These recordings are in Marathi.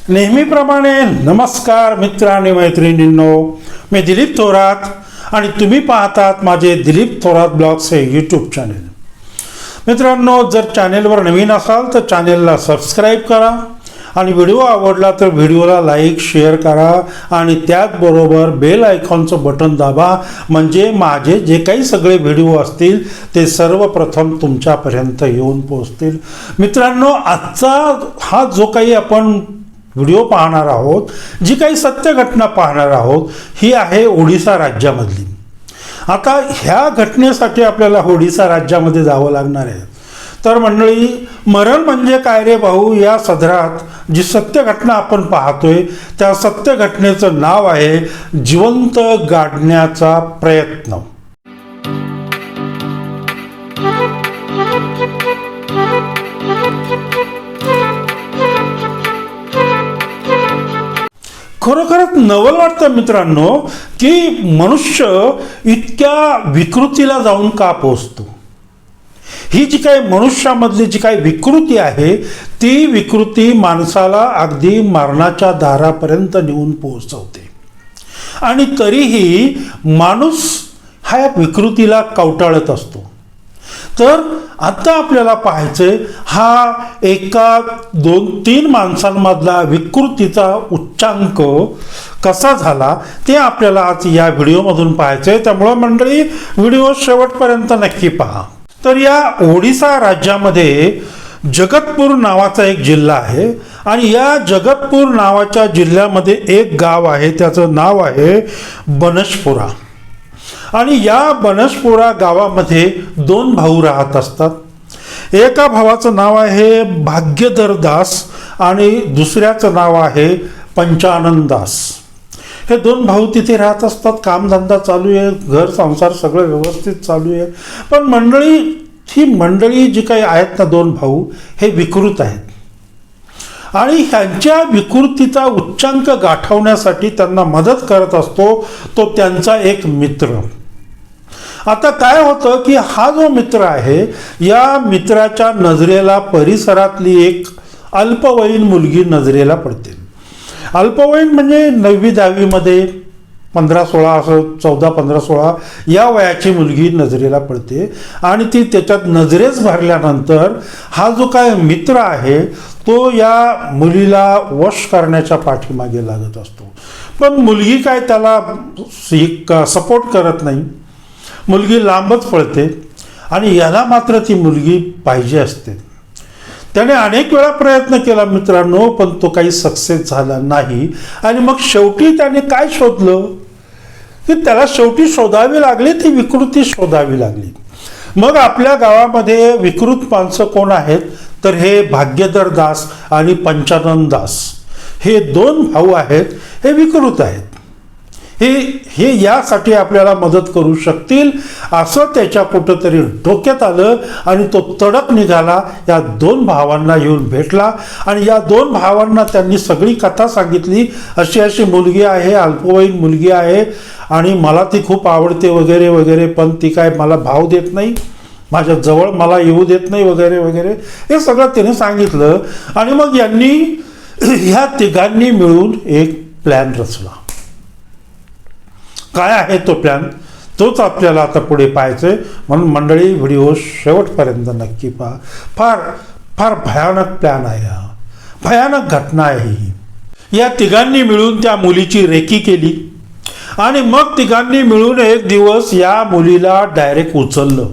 नेहमीप्रमाणे नमस्कार मित्र आणि मैत्रिणींनो, मी दिलीप थोरात आणि तुम्ही पाहतात माझे दिलीप थोरात ब्लॉग्स हे यूट्यूब चॅनेल. मित्रांनो, जर चॅनेलवर नवीन असाल तर चॅनेलला सबस्क्राईब करा आणि व्हिडिओ आवडला तर व्हिडिओला लाईक शेअर करा आणि त्याचबरोबर बेल आयकॉनचं बटन दाबा, म्हणजे माझे जे काही सगळे व्हिडिओ असतील ते सर्वप्रथम तुमच्यापर्यंत येऊन पोहोचतील. मित्रांनो, आजचा हा जो काही आपण व्हिडिओ पाहणार आहोत, जी काही सत्य घटना पाहणार आहोत, ही आहे ओडिसा राज्यामधली. आता ह्या घटनेसाठी आपल्याला ओडिसा राज्यामध्ये जावं लागणार आहे. तर मंडळी, मरण म्हणजे काय रे भाऊ या सदरात जी सत्य घटना आपण पाहतोय त्या सत्य घटनेचं नाव आहे जिवंत गाडण्याचा प्रयत्न. खरोखरच नवल वाटतं मित्रांनो की मनुष्य इतक्या विकृतीला जाऊन का पोहोचतो. ही जी काही मनुष्यामधली जी काही विकृती आहे ती विकृती माणसाला अगदी मरणाच्या दारापर्यंत नेऊन पोहोचवते आणि तरीही माणूस ह्या विकृतीला कवटाळत असतो. तर आता आपल्याला पाहायचंय हा एका 2-3 माणसांमधला विकृतीचा उच्चांक कसा झाला ते आपल्याला आज या व्हिडिओमधून पाहायचंय. त्यामुळं मंडळी, व्हिडिओ शेवटपर्यंत नक्की पहा. तर या ओडिसा राज्यामध्ये जगतपूर नावाचा एक जिल्हा आहे आणि या जगतपूर नावाच्या जिल्ह्यामध्ये एक गाव आहे, त्याचं नाव आहे बनशपुरा. आणि या बनशपुरा गावामध्ये 2 भाऊ राहत असतात. एका भावाचं नाव आहे भाग्यधर दास आणि दुसऱ्याचं नाव आहे पंचानन दास. हे 2 भाऊ तिथे राहत असतात. कामधंदा चालू आहे, घर संसार सगळं व्यवस्थित चालू आहे. पण मंडळी, ही मंडळी जी काही आहेत ना 2 भाऊ, हे विकृत आहेत आणि ह्यांच्या विकृतीचा उच्चांक गाठवण्यासाठी त्यांना मदत करत असतो तो त्यांचा एक मित्र. आता काय होतं की हा जो मित्र आहे, या मित्राच्या नजरेला परिसरातली एक अल्पवयीन मुलगी नजरेला पडते. अल्पवयीन म्हणजे 9वी-10वी मध्ये 15-16 असं 14-15-16 या वयाची मुलगी नजरेला पडते आणि ती त्याच्यात नजरेच भरल्यानंतर हा जो काय मित्र आहे तो या मुलीला वश करण्याच्या पाठीमागे लागत असतो. पण मुलगी काय त्याला सपोर्ट करत नाही, मुलगी लांबच पळते आणि याला मात्र ती मुलगी पाहिजे असते. त्याने अनेक वेळा प्रयत्न केला मित्रांनो, पण तो काही सक्सेस झाला नाही. आणि मग शेवटी त्याने काय शोधलं की त्याला शेवटी शोधावी लागली, ती विकृती शोधावी लागली. मग आपल्या गावामध्ये विकृत माणसं कोण आहेत तर हे भाग्यधर दास आणि पंचानन दास, हे 2 भाऊ आहेत, हे विकृत आहेत. हे यासाठी आपल्याला मदत करू शकतील असं त्याच्या कुठंतरी डोक्यात आलं आणि तो तडक निघाला. या 2 भावांना येऊन भेटला आणि या 2 भावांना त्यांनी सगळी कथा सांगितली. अशी अशी मुलगी आहे, अल्पवयीन मुलगी आहे आणि मला ती खूप आवडते वगैरे वगैरे, पण ती काय मला भाव देत नाही, माझ्या जवळ मला येऊ देत नाही वगैरे वगैरे, हे सगळं त्याने सांगितलं. आणि मग यांनी ह्या तिघांनी मिळून एक प्लॅन रचला. काय आहे तो प्लॅन, तोच आपल्याला आता पुढे पाहायचंय. म्हणून मंडळी, व्हिडिओ शेवटपर्यंत नक्की पहा. फार फार भयानक प्लॅन आहे हा, भयानक घटना आहे ही. या तिघांनी मिळून त्या मुलीची रेकी केली आणि मग तिघांनी मिळून एक दिवस या मुलीला डायरेक्ट उचललं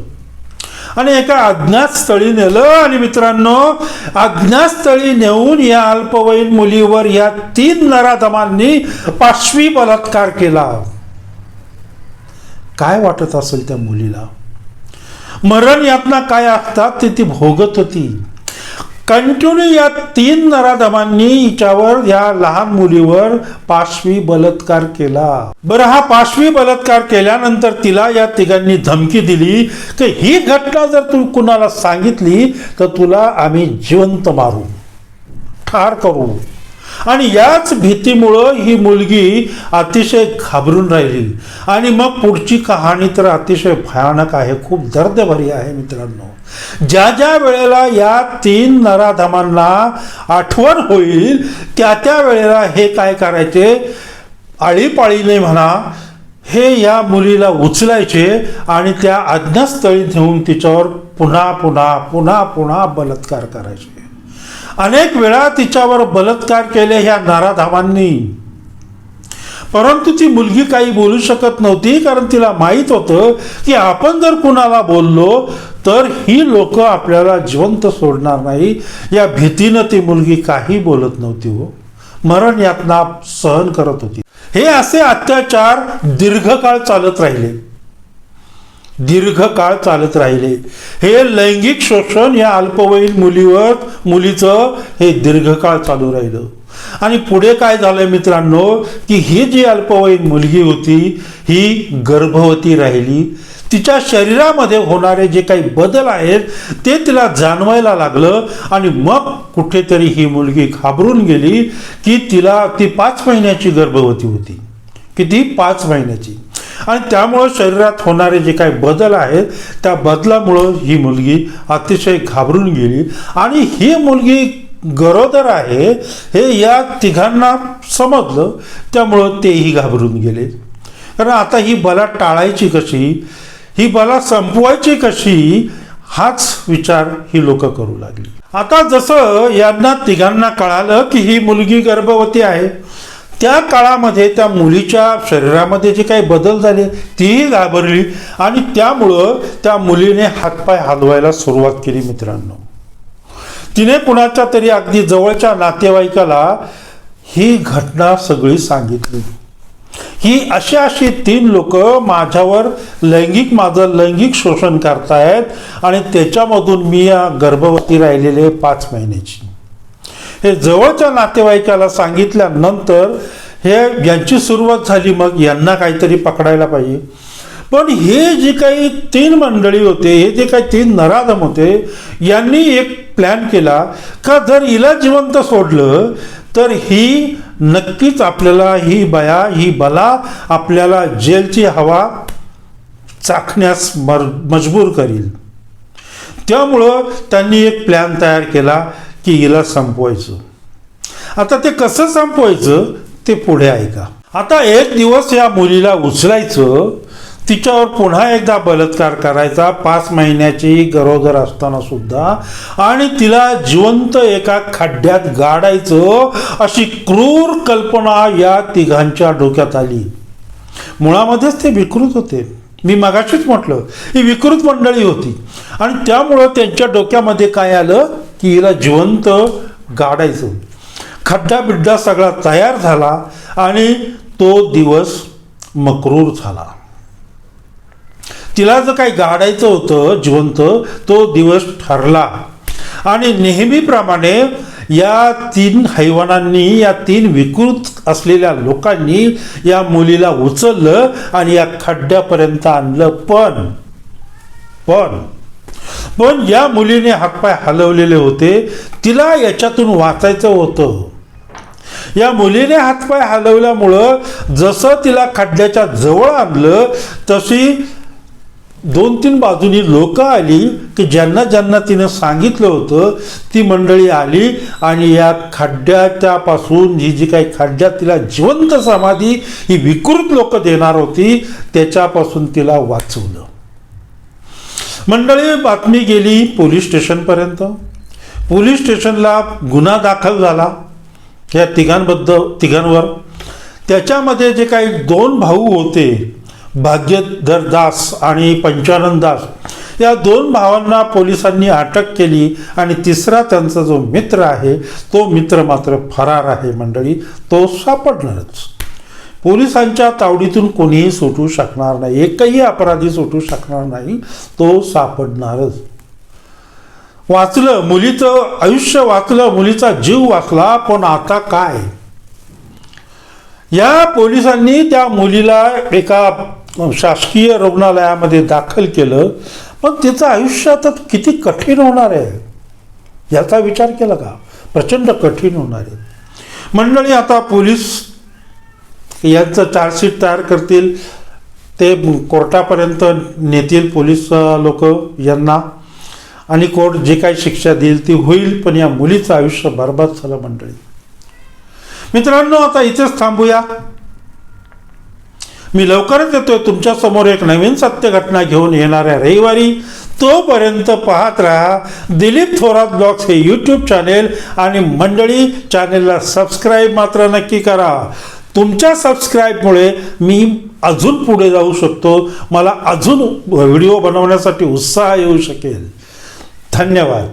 आणि एका अज्ञात स्थळी नेलं. आणि मित्रांनो, अज्ञात स्थळी नेऊन या अल्पवयीन मुलीवर या 3 नराधमांनी पाशवी बलात्कार केला. काय वाटत असेल त्या मुलीला, मरण यातना काय असतात ते ती भोगत होती. कंटिन्यू या 3 नराधमांनी हिच्यावर, या लहान मुलीवर पाशवी बलात्कार केला. बरं, हा पाशवी बलात्कार केल्यानंतर तिला या तिघांनी धमकी दिली की ही घटना जर तू कुणाला सांगितली तर तुला आम्ही जिवंत मारू, ठार करू. आणि याच भीतीमुळं ही मुलगी अतिशय घाबरून राहिली. आणि मग पुढची कहाणी तर अतिशय भयानक आहे, खूप दर्दभरी आहे मित्रांनो. ज्या ज्या वेळेला या 3 नराधमांना आठवण होईल त्या वेळेला हे काय करायचे, आळीपाळीने म्हणा, हे या मुलीला उचलायचे आणि त्या अज्ञातस्थळी नेऊन तिच्यावर पुन्हा पुन्हा पुन्हा पुन्हा बलात्कार करायचे. अनेक वेळा तिच्यावर बलात्कार केले ह्या नराधमांनी. परंतु ती मुलगी काही बोलू शकत नव्हती, कारण तिला माहीत होतं की आपण जर कुणाला बोललो तर ही लोक आपल्याला जिवंत सोडणार नाही. या भीतीनं ती मुलगी काही बोलत नव्हती हो, मरण यातना सहन करत होती. हे असे अत्याचार दीर्घकाळ चालत राहिले, दीर्घकाळ चालत राहिले. हे लैंगिक शोषण या अल्पवयीन मुलीचं हे दीर्घकाळ चालू राहिलं. आणि पुढे काय झालं मित्रांनो, की ही जी अल्पवयीन मुलगी होती ही गर्भवती राहिली. तिच्या शरीरामध्ये होणारे जे काही बदल आहेत ते तिला जाणवायला लागलं. आणि मग कुठेतरी ही मुलगी घाबरून गेली की ती 5 महिन्याची गर्भवती होती. किती? 5 महिन्याची. आणि त्यामुळं शरीरात होणारे जे काही बदल आहेत त्या बदलामुळं ही मुलगी अतिशय घाबरून गेली. आणि ही मुलगी गरोदर आहे हे या तिघांना समजलं, त्यामुळं तेही घाबरून गेले. कारण आता ही बला टाळायची कशी, ही बला संपवायची कशी, हाच विचार ही लोक करू लागली. आता जसं यांना तिघांना कळालं की ही मुलगी गर्भवती आहे, त्या काळामध्ये त्या मुलीच्या शरीरामध्ये जे काही बदल झाले तीही घाबरली. आणि त्यामुळं त्या मुलीने हातपाय हलवायला सुरुवात केली मित्रांनो. तिने कुणाच्या तरी अगदी जवळच्या नातेवाईकाला ही घटना सगळी सांगितली. ही अशी 3 लोक माझं लैंगिक शोषण करतायत आणि त्याच्यामधून मी या गर्भवती राहिलेले 5 महिन्याची. हे जवळच्या नातेवाईकाला सांगितल्यानंतर यांची सुरुवात झाली, मग यांना काहीतरी पकडायला पाहिजे. पण हे जे काही 3 मंडळी होते, हे जे काही 3 नराधम होते, यांनी एक प्लॅन केला का जर हिला जिवंत सोडलं तर ही नक्कीच आपल्याला ही बला आपल्याला जेलची हवा चाखण्यास मजबूर करील. त्यामुळं त्यांनी एक प्लॅन तयार केला की हिला संपवायचं. आता ते कसं संपवायचं ते पुढे ऐका. आता एक दिवस या मुलीला उचलायचं, तिच्यावर पुन्हा एकदा बलात्कार करायचा 5 महिन्याची गरोदर असताना सुद्धा, आणि तिला जिवंत एका खड्ड्यात गाडायचं, अशी क्रूर कल्पना या तिघांच्या डोक्यात आली. मुळामध्येच ते विकृत होते. मी मगाशीच म्हटलं ही विकृत मंडळी होती. आणि त्यामुळं त्यांच्या डोक्यामध्ये काय आलं की हिला जिवंत गाडायचं. खड्डा बिड्डा सगळा तयार झाला आणि तो दिवस मक्रूर झाला. तिला जर काही गाडायचं होतं जिवंत, तो दिवस ठरला. आणि नेहमीप्रमाणे या 3 हैवानांनी, या 3 विकृत असलेल्या लोकांनी या मुलीला उचललं आणि या खड्ड्यापर्यंत आणलं. पण या मुलीने हातपाय हलवलेले होते, तिला याच्यातून वाचायचं होतं. या मुलीने हातपाय हलवल्यामुळं जसं तिला खड्ड्याच्या जवळ आणलं तशी 2-3 बाजूनी लोक आली की ज्यांना तिनं सांगितलं होतं ती मंडळी आली आणि या खड्ड्यापासून ही जी काही खड्ड्यात तिला जिवंत समाधी ही विकृत लोक देणार होती त्याच्यापासून तिला वाचवलं. मंडळी, बातमी गेली पोलीस स्टेशनपर्यंत. पोलीस स्टेशनला गुन्हा दाखल झाला या तिघांवर. त्याच्यामध्ये जे काही 2 भाऊ होते, भाग्यधर दास आणि पंचानन दास, या 2 भावांना पोलिसांनी अटक केली. आणि तिसरा त्यांचा जो मित्र आहे तो मित्र मात्र फरार आहे मंडळी. तो सापडणारच. पोलिसांच्या तावडीतून कोणीही सुटू शकणार नाही, एकही अपराधी सुटू शकणार नाही, तो सापडणारच. वाचलं, मुलीचं आयुष्य वाचलं, मुलीचा जीव वाचला. पण आता काय? या पोलिसांनी त्या मुलीला एका शासकीय रुग्णालयामध्ये दाखल केलं. पण तिचं आयुष्य आता किती कठीण होणार आहे याचा विचार केला का? प्रचंड कठीण होणार आहे. मंडळी, आता पोलीस यांचं चार्जशीट तयार करतील, ते कोर्टापर्यंत नेतील पोलीस लोक यांना, आणि कोर्ट जे काही शिक्षा देईल ती होईल. पण या मुलीचं आयुष्य बरबाद झालं मंडळी. मित्रांनो, आता इथेच थांबूया. मी लवकरच येतोय तुमच्या समोर एक नवीन सत्य घटना घेऊन येणाऱ्या रविवारी. तोपर्यंत पाहत राहा दिलीप थोरात ब्लॉग्स हे यूट्यूब चॅनेल. आणि मंडळी, चॅनेलला सबस्क्राईब मात्र नक्की करा. तुमच्या सबस्क्राईबमुळे मी अजून पुढे जाऊ शकतो, मला अजून व्हिडिओ बनवण्यासाठी उत्साह येऊ शकेल. धन्यवाद.